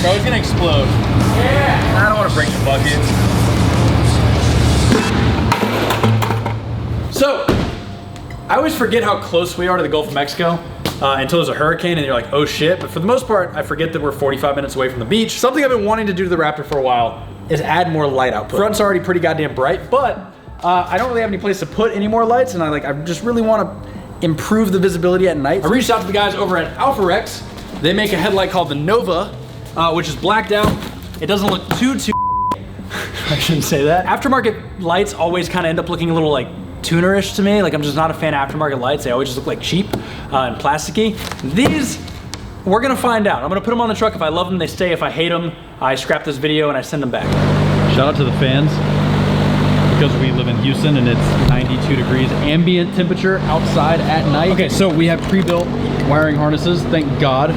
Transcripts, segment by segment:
Bro, it's gonna explode. Yeah. I don't want to break the bucket. So, I always forget how close we are to the Gulf of Mexico until there's a hurricane and you're like, oh shit. But for the most part, I forget that we're 45 minutes away from the beach. Something I've been wanting to do to the Raptor for a while is add more light output. Front's already pretty goddamn bright, but I don't really have any place to put any more lights, and I just really want to improve the visibility at night. I reached out to the guys over at Alpha Rex. They make a headlight called the Nova, which is blacked out. It doesn't look too I shouldn't say that. Aftermarket lights always kind of end up looking a little like tunerish to me. Like, I'm just not a fan of aftermarket lights. They always just look like cheap and plasticky. These, we're gonna find out. I'm gonna put them on the truck. If I love them, they stay. If I hate them, I scrap this video and I send them back. Shout out to the fans, because we live in Houston and it's 92 degrees ambient temperature outside at night. Okay, so we have pre-built wiring harnesses, thank God.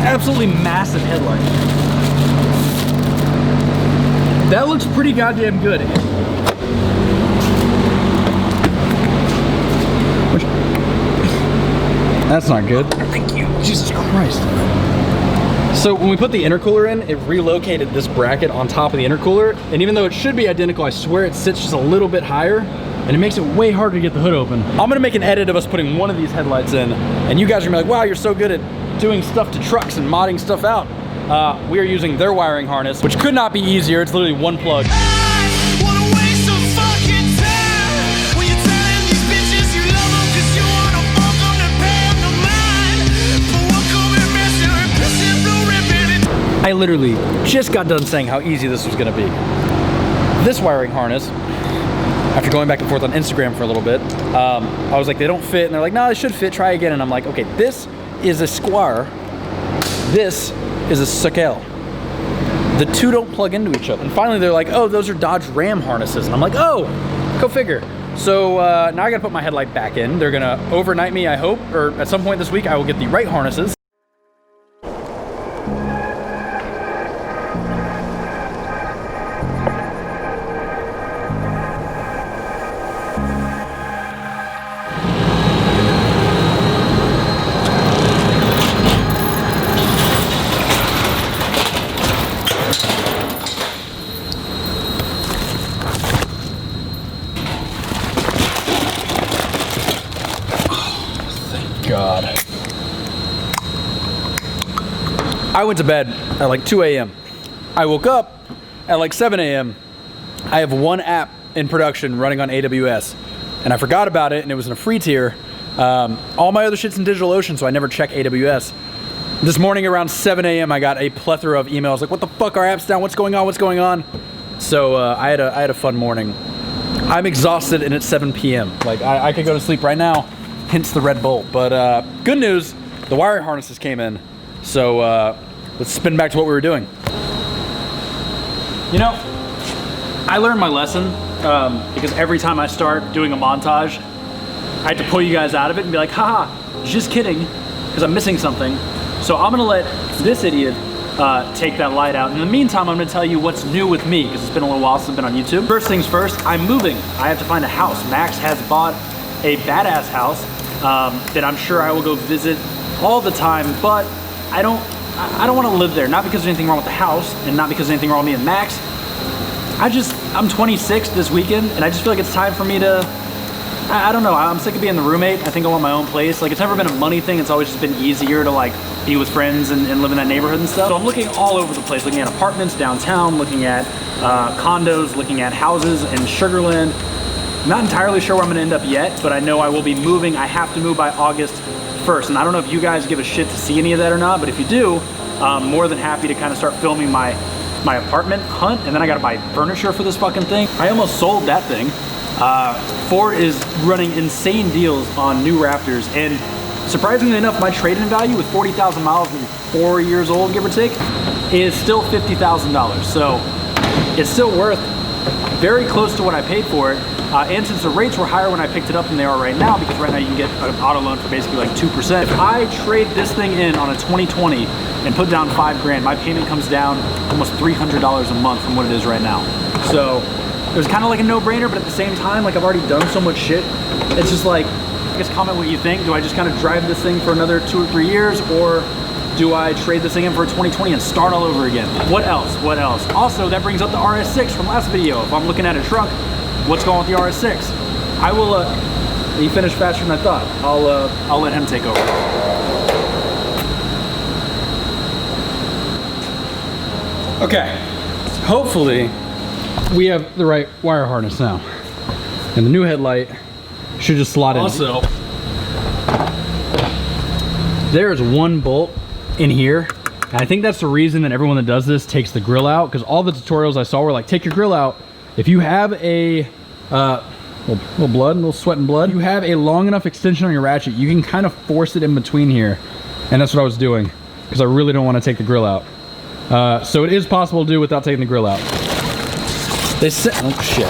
Absolutely massive headlight. That looks pretty goddamn good. That's not good. Thank you. Jesus Christ. So when we put the intercooler in, it relocated this bracket on top of the intercooler. And even though it should be identical, I swear it sits just a little bit higher and it makes it way harder to get the hood open. I'm gonna make an edit of us putting one of these headlights in, and you guys are gonna be like, wow, you're so good at doing stuff to trucks and modding stuff out. We are using their wiring harness, which could not be easier. It's literally one plug. I literally just got done saying how easy this was gonna be. This wiring harness, after going back and forth on Instagram for a little bit, I was like, they don't fit, and they're like, no, they should fit, try again. And I'm like, okay, this is a Squire, this is a Sakel. The two don't plug into each other. And finally they're like, oh, those are Dodge Ram harnesses. And I'm like, oh, go figure. So now I gotta put my headlight back in. They're gonna overnight me, I hope, or at some point this week I will get the right harnesses. God. I went to bed at like 2 a.m. I woke up at like 7 a.m. I have one app in production running on AWS, and I forgot about it, and it was in a free tier. All my other shit's in DigitalOcean, so I never check AWS. This morning around 7 a.m. I got a plethora of emails like, what the fuck, our app's down, what's going on, what's going on? So I had a fun morning. I'm exhausted and it's 7 p.m. Like, I could go to sleep right now, hence the Red Bull. But good news, the wiring harnesses came in. So let's spin back to what we were doing. You know, I learned my lesson because every time I start doing a montage, I have to pull you guys out of it and be like, haha, just kidding, because I'm missing something. So I'm gonna let this idiot take that light out. In the meantime, I'm gonna tell you what's new with me, because it's been a little while since I've been on YouTube. First things first, I'm moving. I have to find a house. Max has bought a badass house that I'm sure I will go visit all the time, but I don't want to live there. Not because there's anything wrong with the house, and not because there's anything wrong with me and Max. I'm 26 this weekend, and I just feel like it's time for me to, I don't know, I'm sick of being the roommate. I think I want my own place. Like, it's never been a money thing. It's always just been easier to like be with friends and live in that neighborhood and stuff. So I'm looking all over the place, looking at apartments downtown, looking at condos, looking at houses in Sugar Land. Not entirely sure where I'm gonna end up yet, but I know I will be moving. I have to move by August 1st. And I don't know if you guys give a shit to see any of that or not, but if you do, I'm more than happy to kind of start filming my apartment hunt. And then I gotta buy furniture for this fucking thing. I almost sold that thing. Ford is running insane deals on new Raptors, and surprisingly enough, my trade-in value with 40,000 miles and 4 years old, give or take, is still $50,000. So it's still worth very close to what I paid for it. And since the rates were higher when I picked it up than they are right now, because right now you can get an auto loan for basically like 2%. If I trade this thing in on a 2020 and put down $5 grand, my payment comes down almost $300 a month from what it is right now. So it was kind of like a no-brainer, but at the same time, like, I've already done so much shit. It's just like, I guess comment what you think. Do I just kind of drive this thing for another 2 or 3 years, or Do I trade this thing in for a 2020 and start all over again? What else? What else? Also, that brings up the RS6 from last video. If I'm looking at a truck, what's going with the RS6? I will, he finished faster than I thought. I'll let him take over. Okay, hopefully we have the right wire harness now. And the new headlight should just slot in. Also, there's one bolt in here. And I think that's the reason that everyone that does this takes the grill out, because all the tutorials I saw were like, take your grill out. If you have a little blood, a little sweat and blood, you have a long enough extension on your ratchet, you can kind of force it in between here. And that's what I was doing, because I really don't want to take the grill out. So it is possible to do without taking the grill out. They said, oh shit.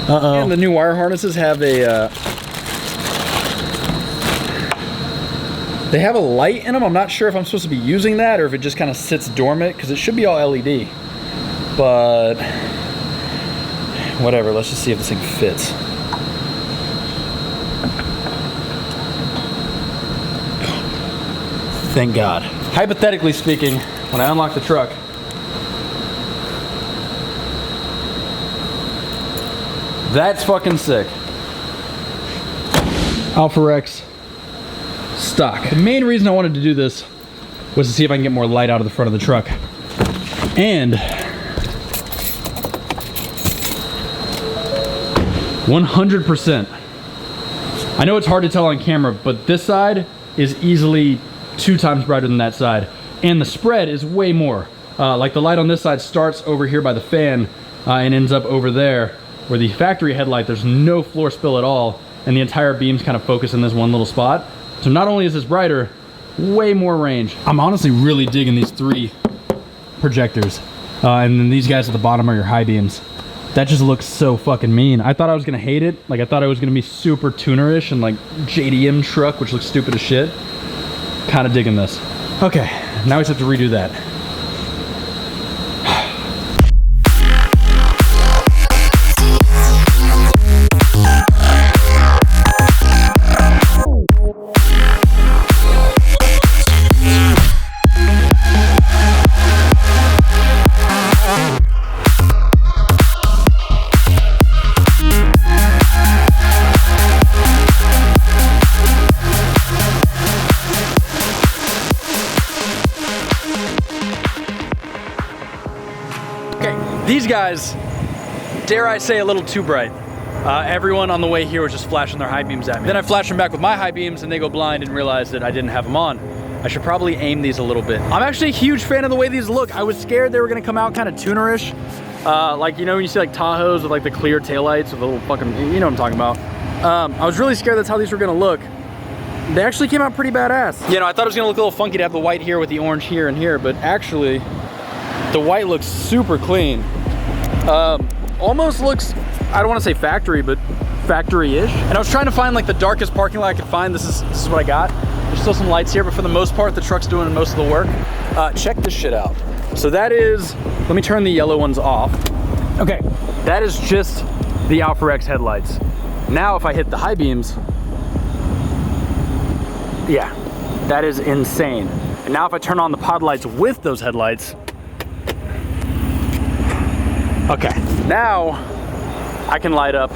Uh-oh. And the new wire harnesses have a, they have a light in them. I'm not sure if I'm supposed to be using that or if it just kind of sits dormant, because it should be all LED. But whatever, let's just see if this thing fits. Thank God. Hypothetically speaking, when I unlock the truck, that's fucking sick. Alpha Rex stock. The main reason I wanted to do this was to see if I can get more light out of the front of the truck. And 100%. I know it's hard to tell on camera, but this side is easily 2 times brighter than that side. And the spread is way more. Like the light on this side starts over here by the fan and ends up over there, where the factory headlight, there's no floor spill at all, and the entire beam's kind of focused in this one little spot. So not only is this brighter, way more range. I'm honestly really digging these 3 projectors. And then these guys at the bottom are your high beams. That just looks so fucking mean. I thought I was gonna hate it. Like I thought I was gonna be super tuner-ish and like JDM truck, which looks stupid as shit. Kind of digging this. Okay, now we just have to redo that. These guys, dare I say, a little too bright. Everyone on the way here was just flashing their high beams at me. Then I flashed them back with my high beams and they go blind and realize that I didn't have them on. I should probably aim these a little bit. I'm actually a huge fan of the way these look. I was scared they were gonna come out kind of tunerish. Like, you know, when you see like Tahoes with like the clear taillights with a little fucking, you know what I'm talking about. I was really scared that's how these were gonna look. They actually came out pretty badass. You know, I thought it was gonna look a little funky to have the white here with the orange here and here, but actually, the white looks super clean. Almost looks, I don't want to say factory, but factory-ish. And I was trying to find like the darkest parking lot I could find. This is what I got. There's still some lights here, but for the most part, the truck's doing most of the work. Check this shit out. So that is, let me turn the yellow ones off. Okay, that is just the Alpha Rex headlights. Now if I hit the high beams, yeah, that is insane. And now if I turn on the pod lights with those headlights, okay, now I can light up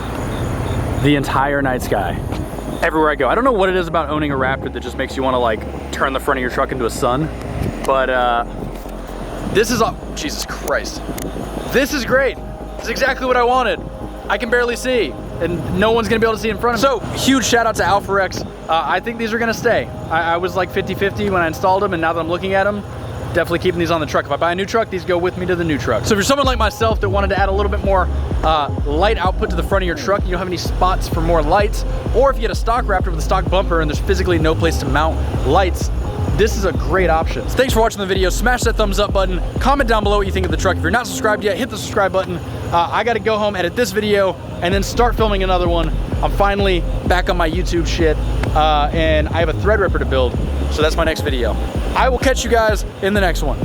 the entire night sky everywhere I go. I don't know what it is about owning a Raptor that just makes you want to like turn the front of your truck into a sun, but this is, Jesus Christ. This is great. This is exactly what I wanted. I can barely see and no one's gonna be able to see in front of me. So huge shout out to Alpha Rex. I think these are gonna stay. I was like 50-50 when I installed them, and now that I'm looking at them, definitely keeping these on the truck. If I buy a new truck, these go with me to the new truck. So if you're someone like myself that wanted to add a little bit more light output to the front of your truck, you don't have any spots for more lights, or if you get a stock Raptor with a stock bumper and there's physically no place to mount lights, this is a great option. So thanks for watching the video. Smash that thumbs up button. Comment down below what you think of the truck. If you're not subscribed yet, hit the subscribe button. I gotta go home, edit this video, and then start filming another one. I'm finally back on my YouTube shit, and I have a Threadripper to build, so that's my next video. I will catch you guys in the next one.